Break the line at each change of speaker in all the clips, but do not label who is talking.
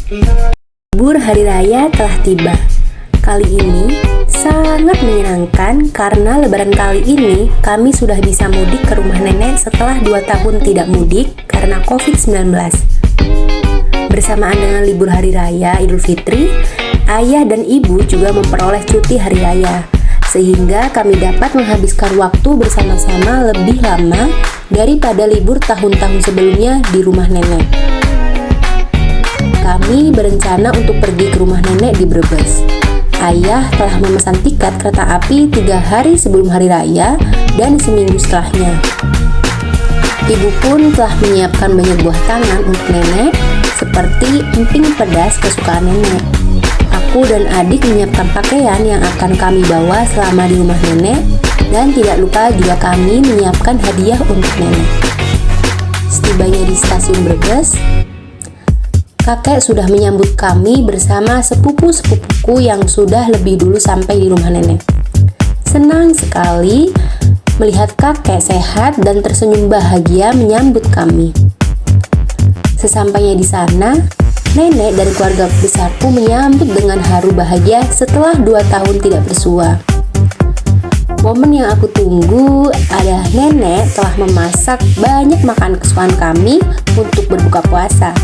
Libur hari raya telah tiba. Kali ini sangat menyenangkan karena lebaran kali ini kami sudah bisa mudik ke rumah nenek setelah 2 tahun tidak mudik karena COVID-19. Bersamaan dengan libur hari raya Idul Fitri, ayah dan ibu juga memperoleh cuti hari raya, sehingga kami dapat menghabiskan waktu bersama-sama lebih lama daripada libur tahun-tahun sebelumnya di rumah nenek. Kami berencana untuk pergi ke rumah nenek di Brebes. Ayah telah memesan tiket kereta api 3 hari sebelum hari raya dan seminggu setelahnya. Ibu pun telah menyiapkan banyak buah tangan untuk nenek, seperti emping pedas kesukaan nenek. Aku dan adik menyiapkan pakaian yang akan kami bawa selama di rumah nenek, dan tidak lupa juga kami menyiapkan hadiah untuk nenek. Setibanya di stasiun Brebes, kakek sudah menyambut kami bersama sepupu-sepupuku yang sudah lebih dulu sampai di rumah nenek. Senang sekali melihat kakek sehat dan tersenyum bahagia menyambut kami. Sesampainya di sana, nenek dan keluarga besarku menyambut dengan haru bahagia setelah 2 tahun tidak bersua. Momen yang aku tunggu adalah nenek telah memasak banyak makanan kesukaan kami untuk berbuka puasa.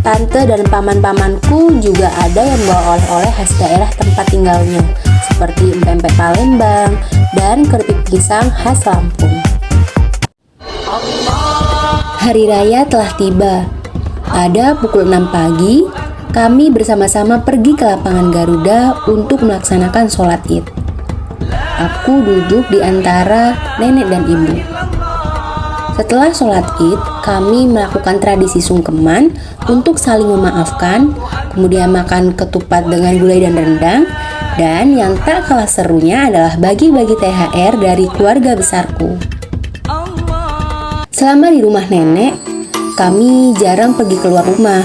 Tante dan paman-pamanku juga ada yang bawa oleh-oleh khas daerah tempat tinggalnya, seperti empek-empek Palembang dan keripik pisang khas Lampung. Hari raya telah tiba. Pada pukul 6 pagi, kami bersama-sama pergi ke lapangan Garuda untuk melaksanakan sholat Id. Aku duduk di antara nenek dan ibu. Setelah sholat Id, kami melakukan tradisi sungkeman untuk saling memaafkan, kemudian makan ketupat dengan gulai dan rendang, dan yang tak kalah serunya adalah bagi-bagi THR dari keluarga besarku. Selama di rumah nenek, kami jarang pergi keluar rumah,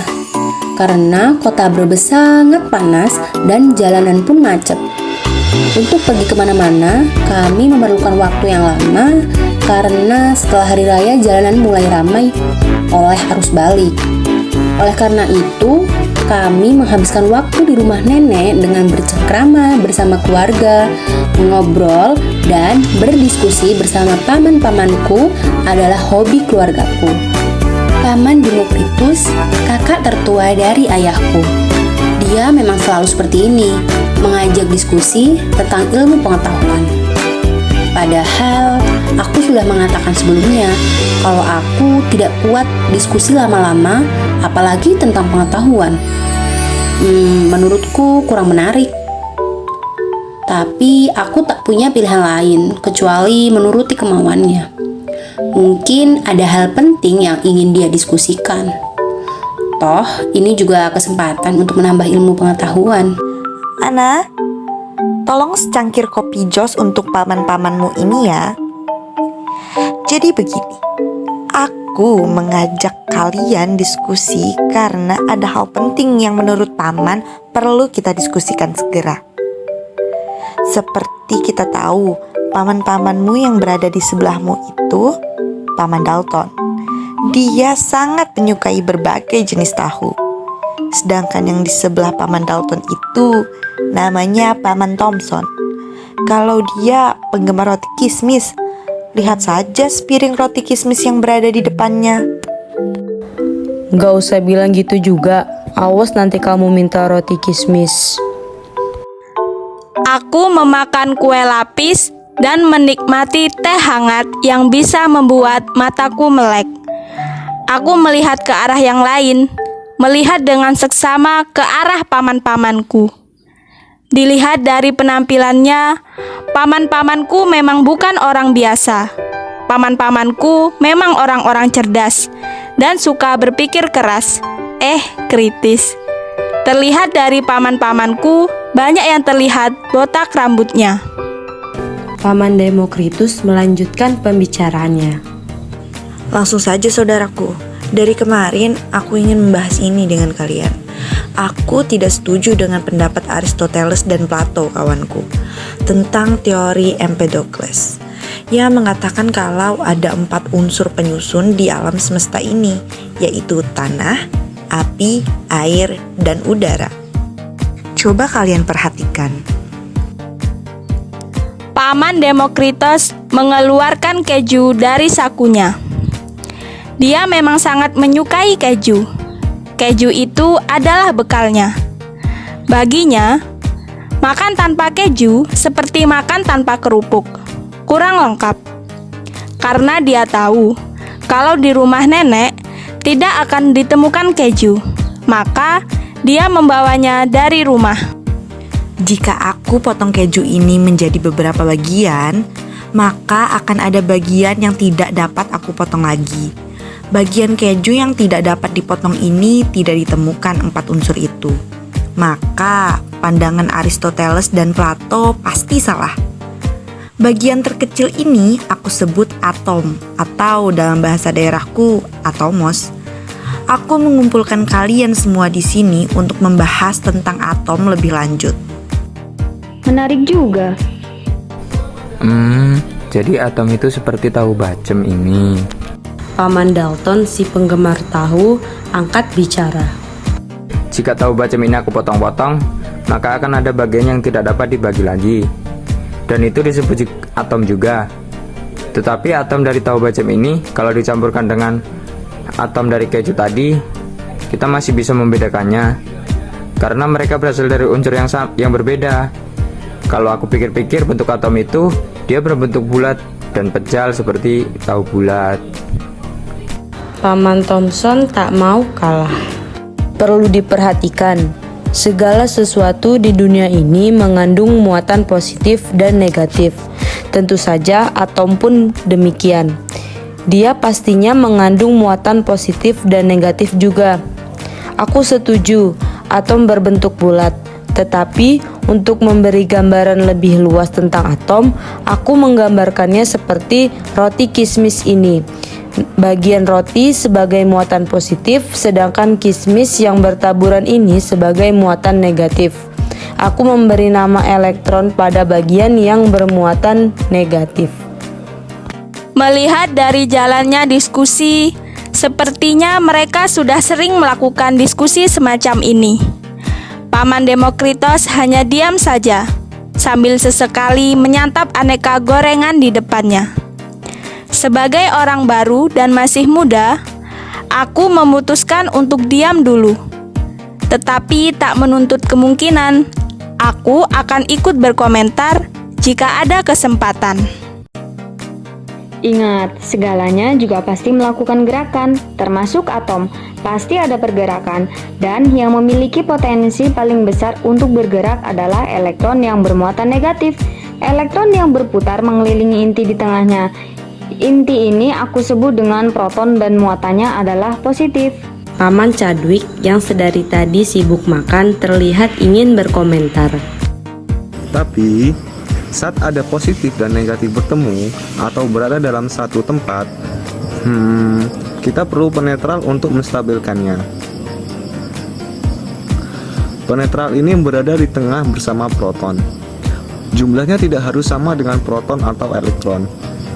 karena kota Brebes sangat panas dan jalanan pun macet. Untuk pergi kemana-mana, kami memerlukan waktu yang lama, karena setelah hari raya jalanan mulai ramai oleh arus balik. Oleh karena itu, kami menghabiskan waktu di rumah nenek dengan bercengkrama bersama keluarga, mengobrol, dan berdiskusi bersama paman-pamanku adalah hobi keluargaku. Paman Demokritus, kakak tertua dari ayahku. Dia memang selalu seperti ini, mengajak diskusi tentang ilmu pengetahuan. Padahal, aku sudah mengatakan sebelumnya kalau aku tidak kuat diskusi lama-lama, apalagi tentang pengetahuan. Menurutku kurang menarik. Tapi aku tak punya pilihan lain kecuali menuruti kemauannya. Mungkin ada hal penting yang ingin dia diskusikan. Toh, ini juga kesempatan untuk menambah ilmu pengetahuan.
Ana, tolong secangkir kopi jos untuk paman-pamanmu ini ya. Jadi begini, aku mengajak kalian diskusi karena ada hal penting yang menurut paman perlu kita diskusikan segera. Seperti kita tahu, paman-pamanmu yang berada di sebelahmu itu Paman Dalton. Dia sangat menyukai berbagai jenis tahu. Sedangkan yang di sebelah Paman Dalton itu namanya Paman Thompson. Kalau dia penggemar roti kismis, lihat saja sepiring roti kismis yang berada di depannya.
Gak usah bilang gitu juga, awas nanti kamu minta roti kismis.
Aku memakan kue lapis dan menikmati teh hangat yang bisa membuat mataku melek. Aku melihat ke arah yang lain, melihat dengan seksama ke arah paman-pamanku. Dilihat dari penampilannya, paman-pamanku memang bukan orang biasa. Paman-pamanku memang orang-orang cerdas dan suka berpikir keras, kritis. Terlihat dari paman-pamanku, banyak yang terlihat botak rambutnya.
Paman Demokritus melanjutkan pembicaraannya.
Langsung saja saudaraku, dari kemarin aku ingin membahas ini dengan kalian. Aku tidak setuju dengan pendapat Aristoteles dan Plato kawanku tentang teori Empedokles yang mengatakan kalau ada 4 unsur penyusun di alam semesta ini, yaitu tanah, api, air, dan udara. Coba kalian perhatikan.
Paman Demokritos mengeluarkan keju dari sakunya. Dia memang sangat menyukai keju. Keju itu adalah bekalnya. Baginya, makan tanpa keju seperti makan tanpa kerupuk. Kurang lengkap. Karena dia tahu kalau di rumah nenek tidak akan ditemukan keju, maka dia membawanya dari rumah.
Jika aku potong keju ini menjadi beberapa bagian, maka akan ada bagian yang tidak dapat aku potong lagi. Bagian keju yang tidak dapat dipotong ini tidak ditemukan 4 unsur itu. Maka pandangan Aristoteles dan Plato pasti salah. Bagian terkecil ini aku sebut atom, atau dalam bahasa daerahku atomos. Aku mengumpulkan kalian semua di sini untuk membahas tentang atom lebih lanjut.
Menarik juga.
Jadi atom itu seperti tahu bacem ini.
Paman Dalton si penggemar tahu angkat bicara.
Jika tahu bacem ini aku potong-potong, maka akan ada bagian yang tidak dapat dibagi lagi. Dan itu disebut atom juga. Tetapi atom dari tahu bacem ini kalau dicampurkan dengan atom dari keju tadi, kita masih bisa membedakannya. Karena mereka berasal dari unsur yang berbeda. Kalau aku pikir-pikir bentuk atom itu, dia berbentuk bulat dan pejal seperti tahu bulat.
Paman Thompson tak mau kalah. Perlu diperhatikan, segala sesuatu di dunia ini mengandung muatan positif dan negatif. Tentu saja atom pun demikian. Dia pastinya mengandung muatan positif dan negatif juga. Aku setuju, atom berbentuk bulat. Tetapi untuk memberi gambaran lebih luas tentang atom, aku menggambarkannya seperti roti kismis ini. Bagian roti sebagai muatan positif, sedangkan kismis yang bertaburan ini sebagai muatan negatif. Aku memberi nama elektron pada bagian yang bermuatan negatif.
Melihat dari jalannya diskusi, sepertinya mereka sudah sering melakukan diskusi semacam ini. Paman Demokritos hanya diam saja, sambil sesekali menyantap aneka gorengan di depannya. Sebagai orang baru dan masih muda, aku memutuskan untuk diam dulu. Tetapi tak menuntut kemungkinan, aku akan ikut berkomentar jika ada kesempatan.
Ingat, segalanya juga pasti melakukan gerakan, termasuk atom. Pasti ada pergerakan, dan yang memiliki potensi paling besar untuk bergerak adalah elektron yang bermuatan negatif. Elektron yang berputar mengelilingi inti di tengahnya. Inti ini aku sebut dengan proton dan muatannya adalah positif.
Paman Chadwick yang sedari tadi sibuk makan terlihat ingin berkomentar.
Tapi, saat ada positif dan negatif bertemu atau berada dalam satu tempat, kita perlu penetral untuk menstabilkannya. Penetral ini berada di tengah bersama proton. Jumlahnya tidak harus sama dengan proton atau elektron.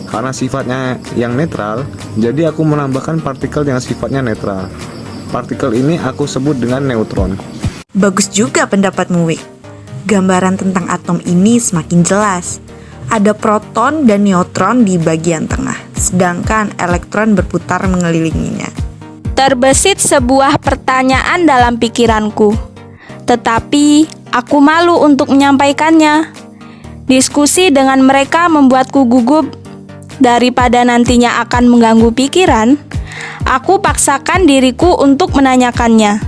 Karena sifatnya yang netral, jadi aku menambahkan partikel yang sifatnya netral. Partikel ini aku sebut dengan neutron.
Bagus juga pendapatmu, Wick. Gambaran tentang atom ini semakin jelas. Ada proton dan neutron di bagian tengah, sedangkan elektron berputar mengelilinginya.
Terbesit sebuah pertanyaan dalam pikiranku, tetapi aku malu untuk menyampaikannya. Diskusi dengan mereka membuatku gugup. Daripada nantinya akan mengganggu pikiran, aku paksakan diriku untuk menanyakannya,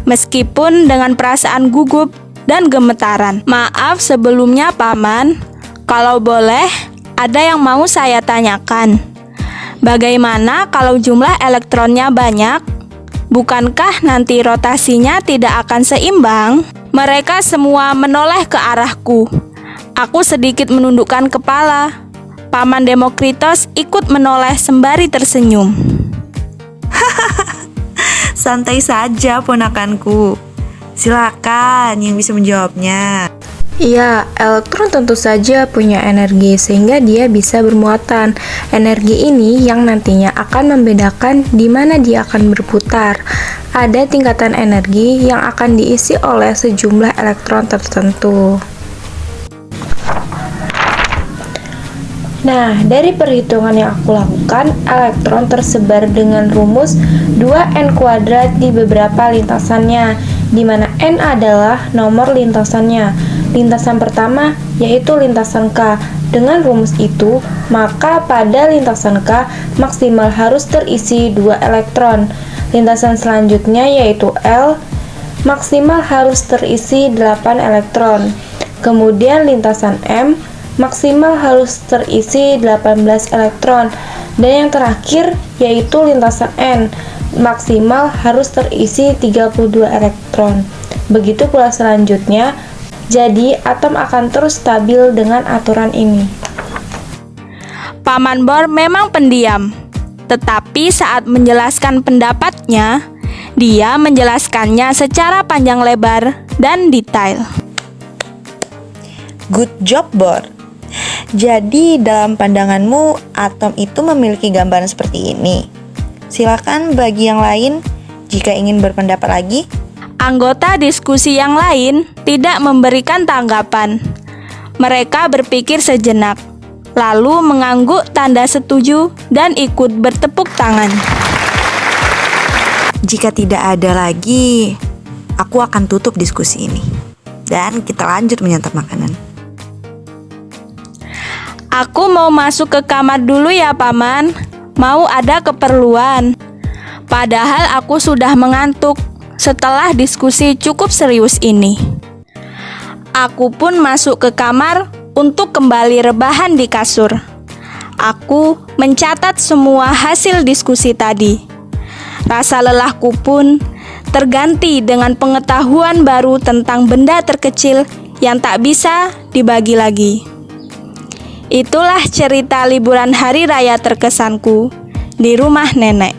meskipun dengan perasaan gugup dan gemetaran. Maaf sebelumnya, Paman. Kalau boleh, ada yang mau saya tanyakan. Bagaimana kalau jumlah elektronnya banyak? Bukankah nanti rotasinya tidak akan seimbang? Mereka semua menoleh ke arahku. Aku sedikit menundukkan kepala. Paman Demokritos ikut menoleh sembari tersenyum.
Santai saja, ponakanku. Silakan yang bisa menjawabnya.
Iya, elektron tentu saja punya energi sehingga dia bisa bermuatan. Energi ini yang nantinya akan membedakan di mana dia akan berputar. ada tingkatan energi yang akan diisi oleh sejumlah elektron tertentu. Nah, dari perhitungan yang aku lakukan, elektron tersebar dengan rumus 2n kuadrat di beberapa lintasannya, di mana n adalah nomor lintasannya. Lintasan pertama yaitu lintasan K. Dengan rumus itu, maka pada lintasan K maksimal harus terisi 2 elektron. Lintasan selanjutnya yaitu L, maksimal harus terisi 8 elektron. Kemudian lintasan M, maksimal harus terisi 18 elektron. Dan yang terakhir yaitu lintasan N, maksimal harus terisi 32 elektron. Begitu pula selanjutnya. Jadi, atom akan terus stabil dengan aturan ini.
Paman Bohr memang pendiam, tetapi saat menjelaskan pendapatnya, dia menjelaskannya secara panjang lebar dan detail.
Good job, Bohr. Jadi, dalam pandanganmu, atom itu memiliki gambaran seperti ini. Silakan bagi yang lain jika ingin berpendapat lagi.
Anggota diskusi yang lain tidak memberikan tanggapan. Mereka berpikir sejenak, lalu mengangguk tanda setuju dan ikut bertepuk tangan.
Jika tidak ada lagi, aku akan tutup diskusi ini. Dan kita lanjut menyantap makanan.
Aku mau masuk ke kamar dulu ya, Paman. Mau ada keperluan. Padahal aku sudah mengantuk setelah diskusi cukup serius ini. Aku pun masuk ke kamar untuk kembali rebahan di kasur. Aku mencatat semua hasil diskusi tadi. Rasa lelahku pun terganti dengan pengetahuan baru tentang benda terkecil yang tak bisa dibagi lagi. Itulah cerita liburan hari raya terkesanku di rumah nenek.